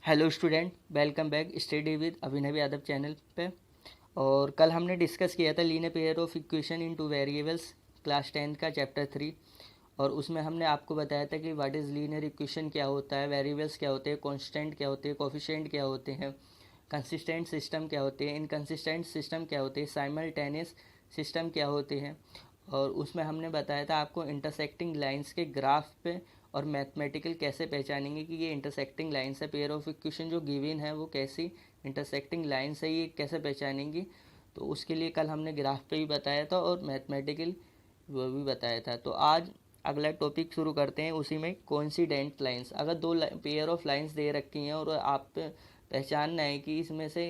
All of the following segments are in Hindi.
Hello student, welcome back study with Abhinav Yadav channel पे। और कल हमने डिस्कस किया था linear pair of equation in two variables class 10 का चैप्टर 3। और उसमें हमने आपको बताया था कि व्हाट इज़ लीनियर इक्वेशन क्या होता है, वेरिएबल्स क्या होते हैं, कांस्टेंट क्या होते हैं, कोफिशिएंट क्या होते हैं, कंसिस्टेंट सिस्टम क्या होते हैं, इनकंसिस्टेंट सिस्टम क्या होते हैं, साइमल्टेनियस सिस्टम क्या होते हैं। और उसमें हमने बताया था आपको इंटरसेक्टिंग लाइंस के ग्राफ पे और मैथमेटिकल कैसे पहचानेंगे कि ये इंटरसेक्टिंग लाइंस है। पेयर ऑफ इक्वेशन जो गिवन है वो कैसी इंटरसेक्टिंग लाइंस है, ये कैसे पहचानेंगे। तो उसके लिए कल हमने ग्राफ पे भी बताया था और मैथमेटिकल वो भी बताया था। तो आज अगला टॉपिक शुरू करते हैं, उसी में कोइंसिडेंट लाइंस। अगर दो पेयर ऑफ लाइंस दे रखी हैं और आप पहचानना है कि इसमें से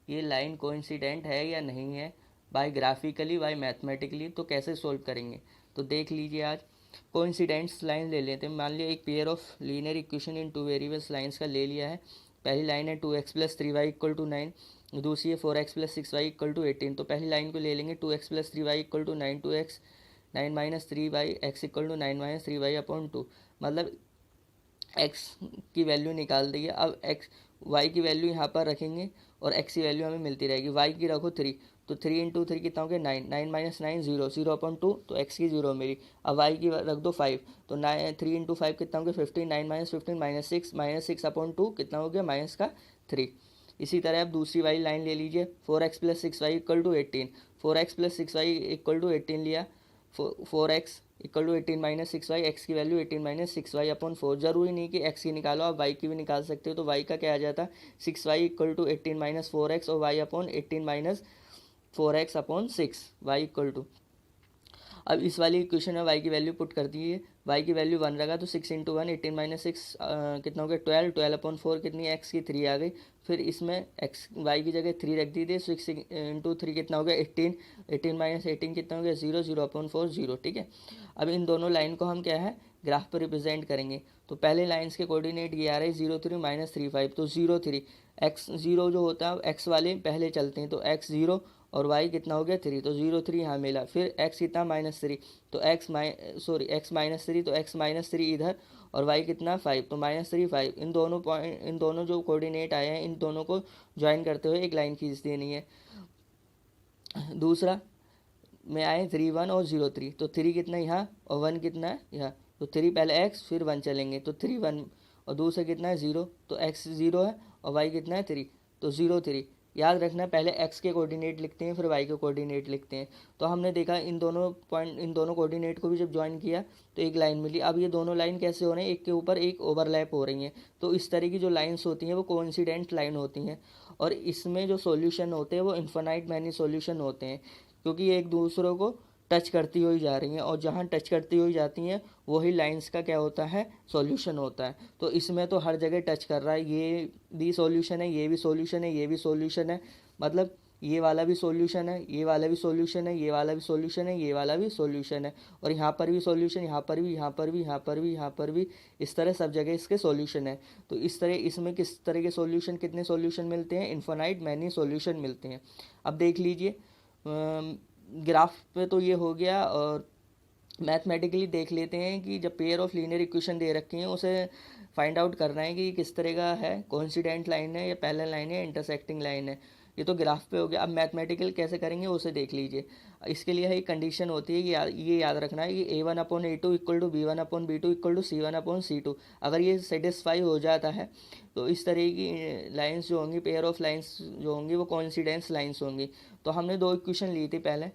ये लाइन कोइंसिडेंट है या नहीं है, बाय ग्राफिकली बाय मैथमेटिकली, तो कैसे सोल्व करेंगे। तो देख लीजिए, आज कोइंसिडेंट्स लाइन ले लेते हैं। मान लिया एक pair of linear equation in two variables lines का ले लिया है। पहली लाइन है 2x plus 3y equal to 9, दूसरी है 4x plus 6y equal to 18। तो पहली लाइन को ले लेंगे 2x plus 3y equal to 9, 2x 9 minus 3y x equal to 9 minus 3y upon 2। मतलब x की वैल्यू निकाल दी है। अब x y की वैल्यू यहाँ पर रखेंगे और x की वैल्यू हमें मिलती रहेगी। y की रखो 3, तो 3 इंटू 3 कितना हो गया 9, 9 माइनस 9 0, 0 अपॉन 2, तो x की 0 मेरी। अब y की रख दो 5, तो 9 3 इंटू 5 कितना हो गया 15, 9 माइनस 15 माइनस 6 अपॉन 2 कितना हो गया माइनस का 3। इसी तरह अब दूसरी वाली लाइन ले लीजिए, 4x plus 6y equal to 18। 4x plus 6y equal to 18 लिया, 4x equal to 18 minus 6y, x की वैल्यू 18 माइनस 6y अपॉन 4। जरूरी नहीं कि एक्स की निकालो, आप वाई की भी निकाल सकते हो। तो वाई का क्या आ जाता है 6y equal to 18 minus 4x और y upon 18 minus 4x upon 6, y equal to. अब इस वाली इक्वेशन में y की वैल्यू पुट कर दी है, y की वैल्यू 1 रखा तो 6 इंटू 1 18 माइनस 6 कितना हो गया 12, 12 अपॉन 4 कितनी है x की 3 आ गई। फिर इसमें x y की जगह 3 रख दी थी, 6 इंटू 3 कितना हो गया 18, 18 माइनस 18 कितना हो गया 0, 0 अपॉन 4 0। ठीक है, अब इन दोनों लाइन को हम क्या है ग्राफ पर रिप्रेजेंट करेंगे। तो पहले लाइन्स के कोऑर्डिनेट ये आ रहे 0 3 माइनस 3 5, तो 0 3 एक्स 0 जो होता है एक्स वाले पहले चलते हैं, तो एक्स 0 और y कितना हो गया 3, तो 0 3 यहाँ मिला। फिर x कितना -3, तो x माइनस 3, तो x माइनस 3 इधर, और y कितना 5, तो -3 5। इन दोनों जो कोऑर्डिनेट आए हैं इन दोनों को ज्वाइन करते हुए एक लाइन खींच देनी है। दूसरा में आए 3 1 और 0 3, तो 3 कितना यहाँ और 1 कितना है यहाँ, तो 3 पहले x फिर 1 चलेंगे, तो 3 1 और दूसरा कितना है 0, तो x 0 है और y कितना है 3, तो 0 3। याद रखना पहले x के कोऑर्डिनेट लिखते हैं फिर y के कोऑर्डिनेट लिखते हैं। तो हमने देखा इन दोनों कोऑर्डिनेट को भी जब ज्वाइन किया तो एक लाइन मिली। अब ये दोनों लाइन कैसे हो रहे हैं, एक के ऊपर एक ओवरलैप हो रही हैं। तो इस तरह की जो लाइन्स होती हैं वो कोइंसिडेंट लाइन होती हैं, और इसमें जो सॉल्यूशन होते हैं वो इन्फिनाइट मैनी सॉल्यूशन होते हैं, क्योंकि ये एक दूसरों को टच करती हुई जा रही हैं, और जहाँ टच करती हुई जाती हैं वही लाइंस का क्या होता है सॉल्यूशन होता है। तो इसमें तो हर जगह टच कर रहा है, ये भी सॉल्यूशन है, ये भी सॉल्यूशन है, ये भी सॉल्यूशन है। मतलब ये वाला भी सॉल्यूशन है, ये वाला भी सॉल्यूशन है, ये वाला भी सॉल्यूशन है, ये वाला भी सॉल्यूशन है, और यहाँ पर भी सॉल्यूशन, यहाँ पर भी, यहाँ पर भी, यहाँ पर भी, यहाँ पर भी, इस तरह सब जगह इसके सॉल्यूशन है। तो इस तरह इसमें किस तरह के सॉल्यूशन, कितने सॉल्यूशन मिलते हैं, इन्फिनाइट मैनी सॉल्यूशन मिलते हैं। अब देख लीजिए ग्राफ पे तो ये हो गया, और मैथमेटिकली देख लेते हैं कि जब पेयर ऑफ लीनियर इक्वेशन दे रखी हैं उसे फाइंड आउट करना है कि किस तरह का है, कोइंसिडेंट लाइन है या पैरेलल लाइन है, इंटरसेक्टिंग लाइन है। ये तो ग्राफ पे हो गया। अब मैथमेटिकल कैसे करेंगे उसे देख लीजिए। इसके लिए एक कंडीशन होती है कि ये याद रखना है कि A1 upon A2 equal to B1 upon B2 equal to C1 upon C2। अगर ये सेटिस्फाई हो जाता है तो इस तरह की लाइंस जो होंगी, पेयर ऑफ लाइंस जो होंगी वो कोइंसिडेंस लाइंस होंगी। तो हमने दो इक्वेशन ली थी पहले,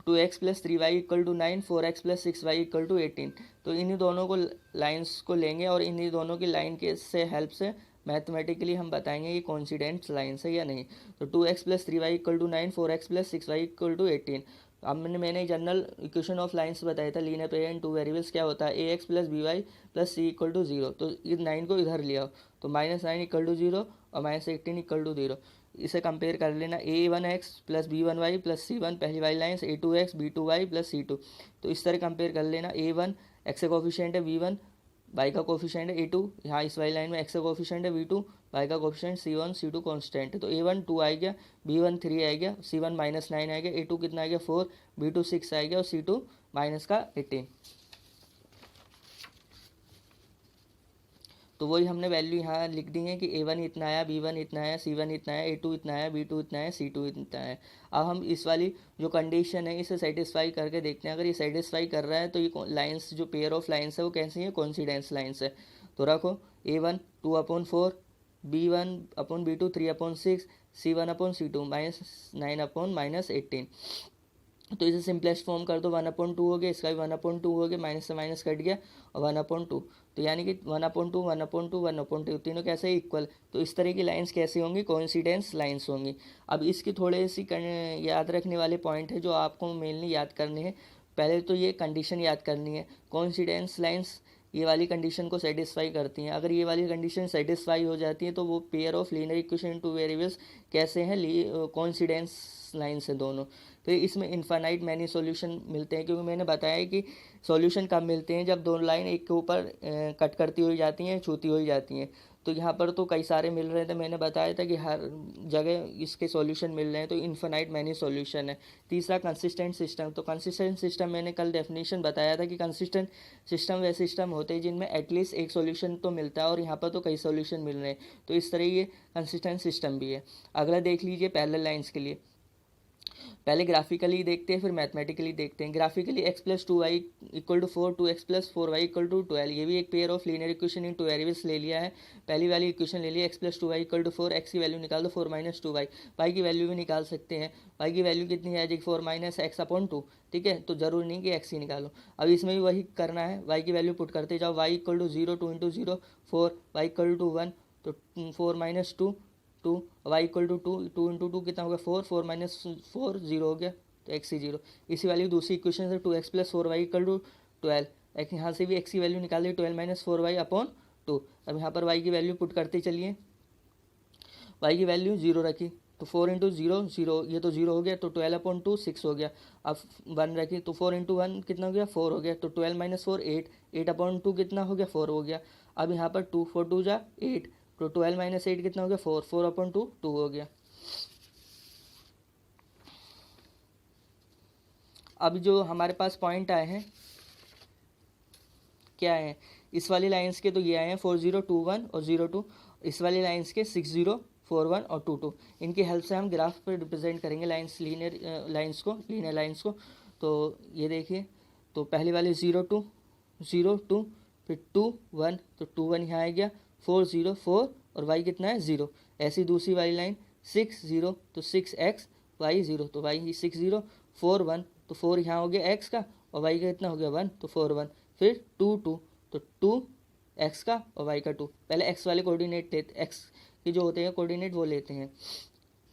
2x plus 3y equal to 9, 4x plus 6y equal to 18। तो इन्हीं दोनों को लाइंस को लेंगे और इन्हीं दोनों की लाइन के से हेल्प से मैथमेटिकली हम बताएंगे कि कॉन्सिडेंट लाइन्स है या नहीं। तो 2x plus 3y equal to 9, 4x plus 6y equal to 18। अब मैंने जनरल इक्वेशन ऑफ लाइंस बताया था, linear pair in two variables क्या होता है, ax plus by plus c equal to 0। तो इस 9 को इधर लिया, तो -9 इक्वल टू 0 और -18 इक्वल टू 0। इसे कंपेयर कर लेना, a1x plus b1y plus c1 पहली वाली line, a2x b2y plus c2। तो इस तरह कंपेयर कर लेना, a1 x का कोफिशिएंट है b1, y का कोफिशिएंट है a2, यहाँ इस वाली लाइन में x का कोफिशिएंट है b2, y का कोफिशिएंट c1, c2 कांस्टेंट है। तो a1 2 आ गया, b1 3 आ गया, c1 -9 आ गया, a2 कितना आ गया 4, b2 6 आ गया और c2 माइनस का 18। तो वही हमने वैल्यू यहाँ लिख दी है कि A1 इतना आया, B1 इतना आया, C1 इतना आया, A2 इतना आया, B2 इतना आया, C2 इतना आया। अब हम इस वाली जो कंडीशन है इसे सेटिस्फाई करके देखते हैं। अगर ये सेटिस्फाई कर रहा है तो ये लाइंस जो पेयर ऑफ लाइंस है वो कैसी है, कोइंसिडेंस लाइंस है। तो रखो A1 2/4, B1/B2 3/6, C1/C2 -9/-18। तो इसे सिंपलेस्ट फॉर्म कर दो, 1/2 हो गया, इसका भी 1/2 हो गया, माइनस से माइनस कट गया और 1/2। तो यानी कि 1/2 1/2 1/2 तीनों कैसे इक्वल। तो इस तरह की लाइंस कैसी होंगी, कोइंसिडेंस लाइंस होंगी। अब इसकी थोड़े सी याद रखने वाले पॉइंट है जो आपको मेनली याद करने हैं। पहले तो ये कंडीशन याद करनी है, कोइंसिडेंस लाइंस ये वाली कंडीशन को सेटिस्फाई करती हैं। अगर ये वाली कंडीशन सेटिस्फाई हो जाती है तो वो pair of linear equation into variables कैसे हैं, कोइंसिडेंस लाइंस है दोनों। फिर इसमें इनफाइनाइट मैनी सॉल्यूशन मिलते हैं, क्योंकि मैंने बताया कि सॉल्यूशन कब मिलते हैं, जब दोनों लाइन एक के ऊपर कट करती हुई जाती हैं, छूती हुई जाती हैं। तो यहाँ पर तो कई सारे मिल रहे थे, मैंने बताया था कि हर जगह इसके सॉल्यूशन मिल रहे हैं, तो इनफाइनाइट मैनी सॉल्यूशन है। तीसरा कंसिस्टेंट सिस्टम। तो कंसिस्टेंट सिस्टम मैंने कल डेफिनेशन बताया था कि कंसिस्टेंट सिस्टम वे सिस्टम होते हैं जिनमें एटलीस्ट एक सॉल्यूशन तो मिलता है, और यहाँ पर तो कई सॉल्यूशन मिल रहे हैं, तो इस तरह ये कंसिस्टेंट सिस्टम भी है। अगला देख लीजिए पैरेलल लाइंस के लिए। पहले ग्राफिकली देखते हैं फिर मैथमेटिकली देखते हैं। ग्राफिकली x+2y = 4, 2x+4y = 12, ये भी एक pair of linear equation in two variables ले लिया है। पहली वाली इक्वेशन ले लिया, x+2y = 4, x की वैल्यू निकाल दो 4 - 2y, y की वैल्यू भी निकाल सकते हैं। y की वैल्यू कितनी आ जाएगी, 4 - x/2, ठीक है। तो जरूरी नहीं कि x ही निकालो, अब इसमें भी वही करना है, y की वैल्यू पुट करते जाओ। y = 0, 2 × 0 4, y = 1, तो 4 - 2 2, y = 2, 2 × 2 कितना होगा 4, 4 - 4 0 हो गया, तो x ही 0। इसी वाली दूसरी इक्वेशन से 2x+4y = 12, एक यहाँ से भी x की वैल्यू निकाल दी, 12 - 4y/2। अब यहाँ पर y की वैल्यू पुट करते चलिए, y की वैल्यू 0 रखी, तो 4 × 0 0, ये तो 0 हो गया, तो 12/2 6 हो गया। अब 1 रखी, तो 4 × 1 कितना हो गया 4 हो गया, तो 12 - 4 8, 8/2 कितना हो गया 4 हो गया। अब यहाँ पर 2 4 2 जा 8, तो 12 - 8 कितना हो गया 4, 4/2 2 हो गया। अब जो हमारे पास पॉइंट आए हैं क्या है, इस वाली लाइंस के तो ये आए हैं 4 0 2 1 और 0 2, इस वाली लाइंस के 6 0 4 1 और 2 2। इनकी हेल्प से हम ग्राफ पर रिप्रेजेंट करेंगे लाइंस, लीनियर लाइंस को। तो ये देखिए, तो पहली वाली 0 2 0 2, फिर 2 1, तो 2 1 यहाँ आ गया, 4 0 4 और y कितना है 0। ऐसी दूसरी वाली लाइन 6 0, तो 6x y 0, तो y 6 0 4 1, तो 4 यहाँ हो गया x का और y का कितना हो गया 1, तो 4 1। फिर 2 2, तो 2 x का और y का 2। पहले x वाले कोऑर्डिनेट लेते, x के जो होते हैं कोऑर्डिनेट वो लेते हैं,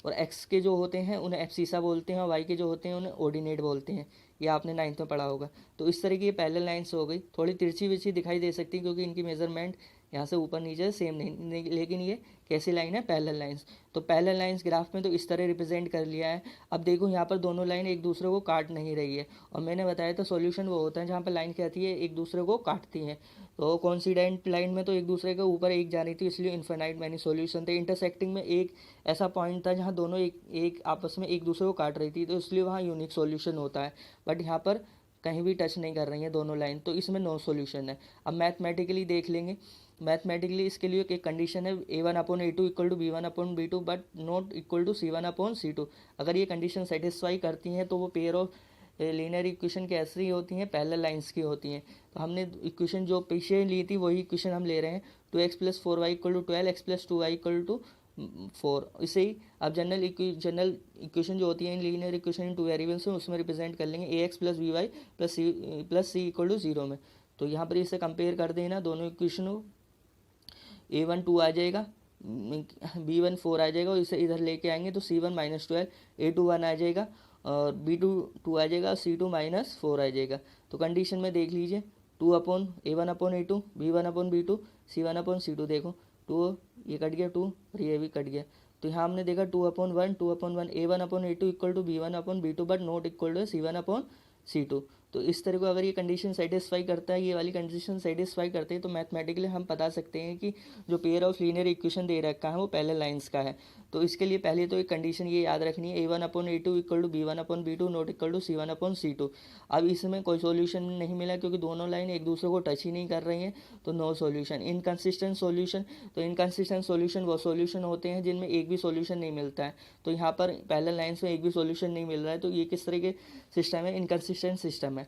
और x के जो होते हैं उन्हें एब्सिसा बोलते हैं, और y के जो होते हैं उन्हें ऑर्डिनेट बोलते हैं। ये आपने 9th में पढ़ा होगा। तो इस तरह की ये पैरेलल लाइंस हो गई, थोड़ी तिरछी विरछी दिखाई दे सकती है क्योंकि इनकी मेजरमेंट यहाँ से ऊपर नीचे सेम नहीं, लेकिन ये कैसी लाइन है, पैरेलल लाइंस। तो पैरेलल लाइंस ग्राफ में तो इस तरह रिप्रेजेंट कर लिया है। अब देखो यहाँ पर दोनों लाइन एक दूसरे को काट नहीं रही है, और मैंने बताया था सॉल्यूशन वो होता है जहाँ पर लाइन क्या आती है एक दूसरे को काटती हैं। तो कोइंसिडेंट लाइन में तो एक दूसरे के ऊपर एक जा रही थी, इसलिए इनफाइनाइट मैनी सॉल्यूशन थे। इंटरसेक्टिंग में एक ऐसा पॉइंट था जहाँ दोनों एक आपस में एक दूसरे को काट रही थी, तो इसलिए वहाँ यूनिक सॉल्यूशन होता है। बट यहाँ पर कहीं भी टच नहीं कर रही हैं दोनों लाइन, तो इसमें नो सॉल्यूशन है। अब मैथमेटिकली देख लेंगे। मैथमेटिकली इसके लिए एक कंडीशन है A1/A2 = B1/B2 but not equal to C1/C2। अगर ये कंडीशन सेटिस्फाई करती हैं तो वो पेयर ऑफ लीनियर इक्वेशन कैसी होती हैं, पैरेलल लाइंस की होती हैं। तो हमने इक्वेशन जो पीछे ली थी वही इक्वेशन हम ले रहे हैं, 2x+4y = 12, x+2y = 4। इसे ही अब जनरल इक्वेशन जो होती है linear equation in two variables में, उसमें रिप्रेजेंट कर लेंगे ax + by + c = 0 में। तो यहाँ पर इसे कंपेयर कर देना दोनों इक्वेशनों, A1 2 आ जाएगा, B1 4 आ जाएगा, और इसे इधर लेके आएंगे तो C1 - 12, A2 1 आ जाएगा, और B2 2 आ जाएगा, C2 - 4 आ जाएगा। तो कंडीशन में देख लीजिए, A1/A2, B1/B2, C1/C2। देखो 2 ये कट गया 2 और ये भी कट गया। तो यहाँ हमने देखा 2/1 A1/A2 = B1/B2 but not equal to C1/C2। तो इस तरह को अगर ये कंडीशन सेटिस्फाई करता है, ये वाली कंडीशन सेटिस्फाई करते हैं, तो मैथमेटिकली हम बता सकते हैं कि जो पेयर ऑफ लीनियर इक्वेशन दे रखा है वो पैरेलल लाइंस का है। तो इसके लिए पहले तो एक कंडीशन ये याद रखनी है, a1/a2 equal to b1/b2 not equal to c1/c2। अब इसमें कोई सॉल्यूशन नहीं मिला क्योंकि दोनों लाइन एक दूसरे को टच ही नहीं कर रही हैं, तो नो सॉल्यूशन। इनकंसिस्टेंट सॉल्यूशन, तो इनकंसिस्टेंट सॉल्यूशन वो सॉल्यूशन होते हैं जिनमें एक भी सॉल्यूशन नहीं मिलता है। तो यहाँ पर पैरेलल लाइंस में एक भी सॉल्यूशन नहीं मिल रहा है, तो ये किस तरह के सिस्टम है, इनकंसिस्टेंट सिस्टम है।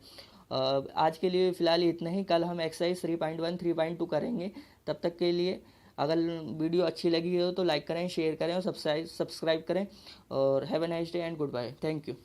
आज के लिए फ़िलहाल इतना ही। कल हम एक्सरसाइज 3.1 3.2 करेंगे। तब तक के लिए अगर वीडियो अच्छी लगी हो तो लाइक करें, शेयर करें और सब्सक्राइब करें। और have a nice day and good bye. Thank you.